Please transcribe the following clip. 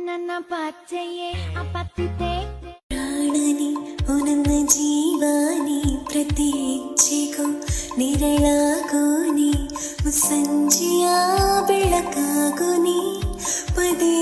ನನ್ನ ಪಚ್ಚೆಯೇ ಅಪತ್ತಿದೆ ಪ್ರಾಣನಿ ನನ್ನ ಜೀವಾನಿ ಪ್ರತಿ ಹೆಜ್ಜೆಗೂ ನಿರಳಾಗೋ ನೀ ಸಂಜೆಯ ಬೆಳಕಾಗೋ ನೀ ಪದೇ